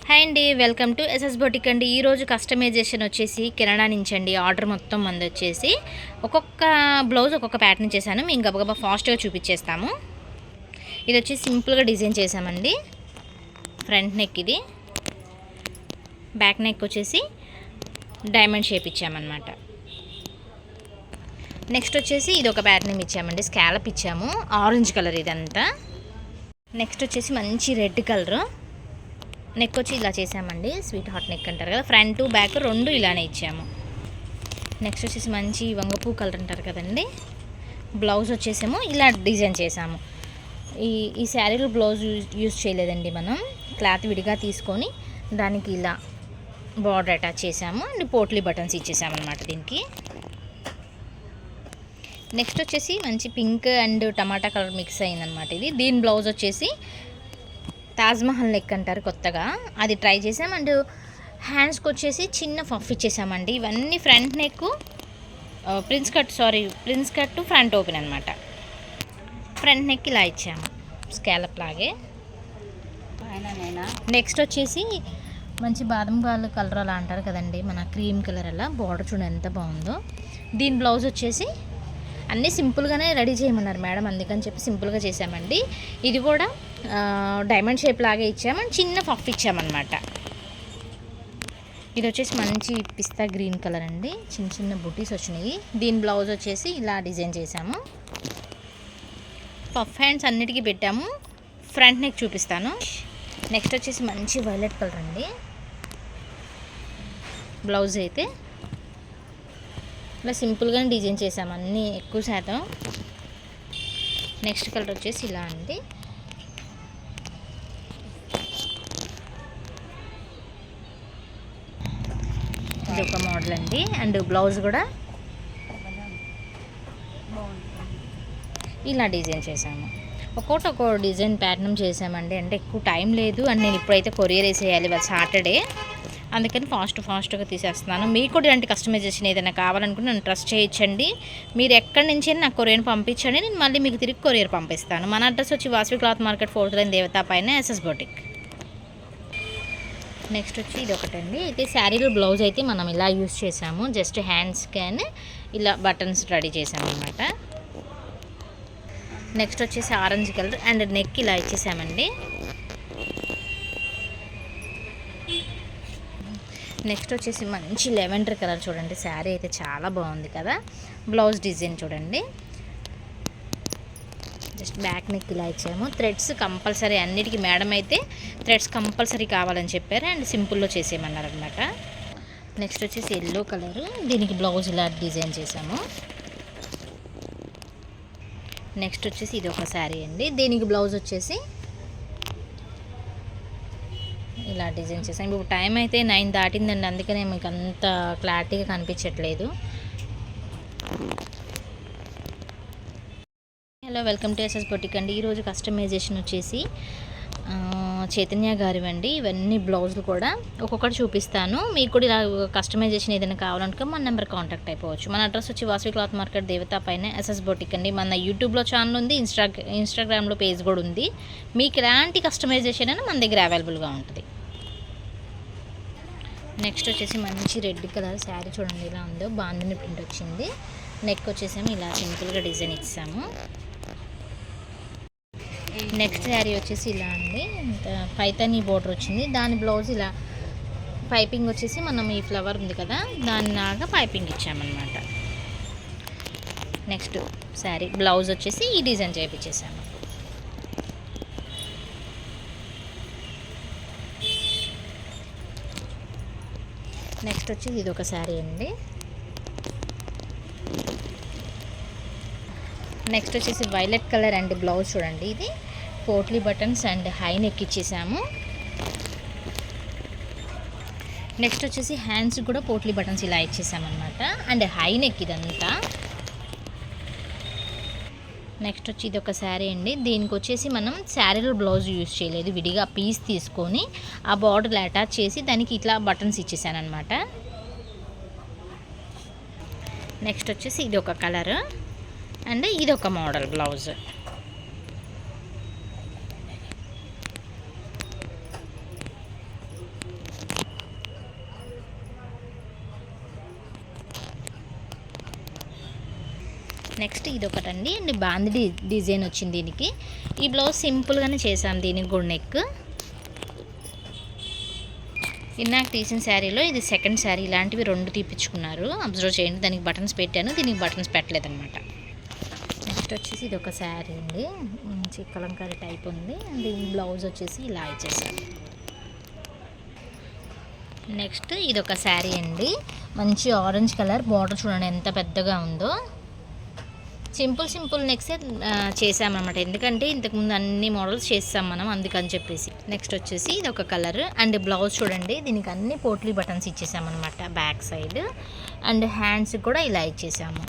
Hi అండి, welcome to SS boutique అండి. ఈరోజు కస్టమైజేషన్ వచ్చేసి కిరాణా నుంచి అండి. ఆర్డర్ మొత్తం మంది వచ్చేసి ఒక్కొక్క బ్లౌజ్ ఒక్కొక్క ప్యాటర్న్ చేశాను. మేము గబగబా ఫాస్ట్గా చూపించేస్తాము. ఇది వచ్చి సింపుల్గా డిజైన్ చేసామండి. ఫ్రంట్ నెక్ ఇది, బ్యాక్ నెక్ వచ్చేసి డైమండ్ షేప్ ఇచ్చామన్నమాట. నెక్స్ట్ వచ్చేసి ఇది ఒక ప్యాటర్న్ ఇచ్చామండి. స్కాలప్ ఇచ్చాము, ఆరెంజ్ కలర్ ఇదంతా. నెక్స్ట్ వచ్చేసి మంచి రెడ్ కలర్ నెక్ వచ్చి ఇలా చేసామండి. స్వీట్ హాట్ నెక్ అంటారు కదా, ఫ్రంట్ బ్యాక్ రెండు ఇలానే ఇచ్చాము. నెక్స్ట్ వచ్చేసి మంచి వంగపూ కలర్ అంటారు కదండి. బ్లౌజ్ వచ్చేసేమో ఇలా డిజైన్ చేసాము. ఈ శారీలో బ్లౌజ్ యూజ్ చేయలేదండి. మనం క్లాత్ విడిగా తీసుకొని దానికి ఇలా బార్డర్ అటాచ్ చేసాము అండ్ పోట్లీ బటన్స్ ఇచ్చేసామన్నమాట దీనికి. నెక్స్ట్ వచ్చేసి మంచి pink and tomato colour mix అయిందనమాట ఇది. దీని బ్లౌజ్ వచ్చేసి తాజ్మహల్ నెక్ అంటారు కొత్తగా, అది ట్రై చేసాం. అండ్ హ్యాండ్స్కి వచ్చేసి చిన్న పఫ్ ఇచ్చేసామండి. ఇవన్నీ front neck prince cut front open అనమాట. ఫ్రంట్ నెక్ ఇలా ఇచ్చాము స్కాలప్ లాగే. నెక్స్ట్ వచ్చేసి మంచి బాదం పాలు కలర్ అలా అంటారు కదండి, మన క్రీమ్ కలర్ అలా. బార్డర్ చూడండి ఎంత బాగుందో. దీని బ్లౌజ్ వచ్చేసి అన్నీ సింపుల్గానే రెడీ చేయమన్నారు మేడం, అందుకని చెప్పి సింపుల్గా చేసామండి. ఇది కూడా డైమండ్ షేప్ లాగే ఇచ్చాము, చిన్న పఫ్ ఇచ్చామన్నమాట. ఇది వచ్చేసి మంచి పిస్తా గ్రీన్ కలర్ అండి, చిన్న చిన్న బుటీస్ వచ్చినాయి. దీని బ్లౌజ్ వచ్చేసి ఇలా డిజైన్ చేసాము. పఫ్ హ్యాండ్స్ అన్నిటికీ పెట్టాము. ఫ్రంట్ నెక్ చూపిస్తాను. నెక్స్ట్ వచ్చేసి మంచి వైలెట్ కలర్ అండి. బ్లౌజ్ అయితే ఇలా సింపుల్గానే డిజైన్ చేసాము అన్నీ ఎక్కువ శాతం. నెక్స్ట్ కలర్ వచ్చేసి ఇలా అండి. ఇది ఒక మోడల్ అండి. అండ్ బ్లౌజ్ కూడా ఇలా డిజైన్ చేసాము. ఒక్కో డిజైన్ ప్యాటర్న్ చేసామండి. అంటే ఎక్కువ టైం లేదు అండ్ నేను ఇప్పుడైతే కొరియర్ వేసేయాలి, వాళ్ళు సాటర్డే, అందుకని ఫాస్ట్గా తీసేస్తున్నాను. మీకు కూడా ఇలాంటి కస్టమైజేషన్ ఏదైనా కావాలనుకుంటే నన్ను ట్రస్ట్ చేయొచ్చండి. మీరు ఎక్కడి నుంచి నాకు కొరియర్ పంపించండి, నేను మళ్ళీ మీకు తిరిగి కొరియర్ పంపిస్తాను. మన అడ్రస్ వచ్చి Vasavi cloth market 4th line దేవతా పైన ఎస్ఎస్ బొటిక్. నెక్స్ట్ వచ్చి ఇది ఒకటండి. అయితే శారీలో బ్లౌజ్ అయితే మనం ఇలా యూజ్ చేసాము. జస్ట్ హ్యాండ్స్ క్యాన్ ఇలా బటన్స్ రెడీ చేసాము అనమాట. నెక్స్ట్ వచ్చేసి ఆరెంజ్ కలర్ అండ్ నెక్ ఇలా ఇచ్చేసామండి. నెక్స్ట్ వచ్చేసి మంచి లెవెండర్ కలర్ చూడండి. శారీ అయితే చాలా బాగుంది కదా. బ్లౌజ్ డిజైన్ చూడండి. జస్ట్ బ్యాక్ నెక్ ఇలా ఇచ్చాము. థ్రెడ్స్ కంపల్సరీ అన్నిటికీ మేడం అయితే థ్రెడ్స్ కంపల్సరీ కావాలని చెప్పారు అండ్ సింపుల్లో చేసేయమన్నారు అనమాట. నెక్స్ట్ వచ్చేసి ఎల్లో కలరు, దీనికి బ్లౌజ్ ఇలా డిజైన్ చేసాము. నెక్స్ట్ వచ్చేసి ఇది ఒక శారీ అండి. దీనికి బ్లౌజ్ వచ్చేసి ఇలా డిజైన్ చేసాం. ఇప్పుడు టైం అయితే 9 దాటిందండి, అందుకనే మీకు అంత క్లారిటీగా కనిపించట్లేదు. Hello, welcome to SS boutique అండి. ఈరోజు కస్టమైజేషన్ వచ్చేసి చైతన్య గారివండి. ఇవన్నీ బ్లౌజులు కూడా ఒక్కొక్కటి చూపిస్తాను. మీకు కూడా ఇలా కస్టమైజేషన్ ఏదైనా కావాలనుకో మన నెంబర్ కాంటాక్ట్ అయిపోవచ్చు. మన అడ్రస్ వచ్చి వాసవి క్లాత్ మార్కెట్ దేవతా పైన ఎస్ఎస్ బొటిక్ అండి. మన యూట్యూబ్లో ఛానల్ ఉంది, ఇన్స్టాగ్రామ్లో పేజ్ కూడా ఉంది. మీకు ఎలాంటి కస్టమైజేషన్ అయినా మన దగ్గర అవైలబుల్గా ఉంటుంది. నెక్స్ట్ వచ్చేసి మంచి రెడ్ కలర్ శారీ చూడండి ఇలా ఉందో, బాందిని ప్రింట్ వచ్చింది. నెక్ వచ్చేసాము ఇలా సింపుల్గా డిజైన్ ఇచ్చాము. నెక్స్ట్ శారీ వచ్చేసి ఇలా అండి, పైతానీ బోర్డర్ వచ్చింది. దాని బ్లౌజ్ ఇలా పైపింగ్ వచ్చేసి మనం ఈ ఫ్లవర్ ఉంది కదా దానిలాగా పైపింగ్ ఇచ్చామన్నమాట. నెక్స్ట్ శారీ బ్లౌజ్ వచ్చేసి ఈ డిజైన్ చేయించేసాము. నెక్స్ట్ వచ్చి ఇది ఒక శారీ అండి. నెక్స్ట్ వచ్చేసి వైలెట్ కలర్ అండ్ బ్లౌజ్ చూడండి. ఇది potli buttons and high neck ఇచ్చేసాము. నెక్స్ట్ వచ్చేసి హ్యాండ్స్ కూడా పోట్లీ బటన్స్ ఇలా ఇచ్చేసామన్నమాట అండ్ హై నెక్ ఇదంతా. నెక్స్ట్ వచ్చి ఇది ఒక శారీ అండి. దీనికి వచ్చేసి మనం శారీలో బ్లౌజ్ యూజ్ చేయలేదు, విడిగా పీస్ తీసుకొని ఆ బార్డర్ అటాచ్ చేసి దానికి ఇట్లా బటన్స్ ఇచ్చేసాను అనమాట. నెక్స్ట్ వచ్చేసి ఇది ఒక కలర్ అండ్ ఇది ఒక మోడల్ బ్లౌజ్. నెక్స్ట్ ఇది ఒకటండి అండ్ బాందిడి డిజైన్ వచ్చింది దీనికి. ఈ బ్లౌజ్ సింపుల్గానే చేసాం, దీనికి కూడా నెక్. ఇందాక తీసిన శారీలో ఇది సెకండ్ శారీ, ఇలాంటివి 2 తీపించుకున్నారు, అబ్జర్వ్ చేయండి. దానికి బటన్స్ పెట్టాను, దీనికి బటన్స్ పెట్టలేదన్నమాట. నెక్స్ట్ వచ్చేసి ఇది ఒక శారీ అండి, మంచి కలంకారీ టైప్ ఉంది. అండ్ ఈ బ్లౌజ్ వచ్చేసి ఇలా ఇచ్చేసాను. నెక్స్ట్ ఇది ఒక శారీ అండి, మంచి ఆరెంజ్ కలర్, బార్డర్ చూడండి ఎంత పెద్దగా ఉందో. సింపుల్ నెక్స్ట్ చేసామన్నమాట, ఎందుకంటే ఇంతకుముందు అన్ని మోడల్స్ చేస్తాం మనం, అందుకని చెప్పేసి. నెక్స్ట్ వచ్చేసి ఇది ఒక కలర్ అండ్ బ్లౌజ్ చూడండి, దీనికి అన్ని పోట్లీ బటన్స్ ఇచ్చేసామన్నమాట బ్యాక్ సైడ్. అండ్ హ్యాండ్స్ కూడా ఇలా ఇచ్చేసాము.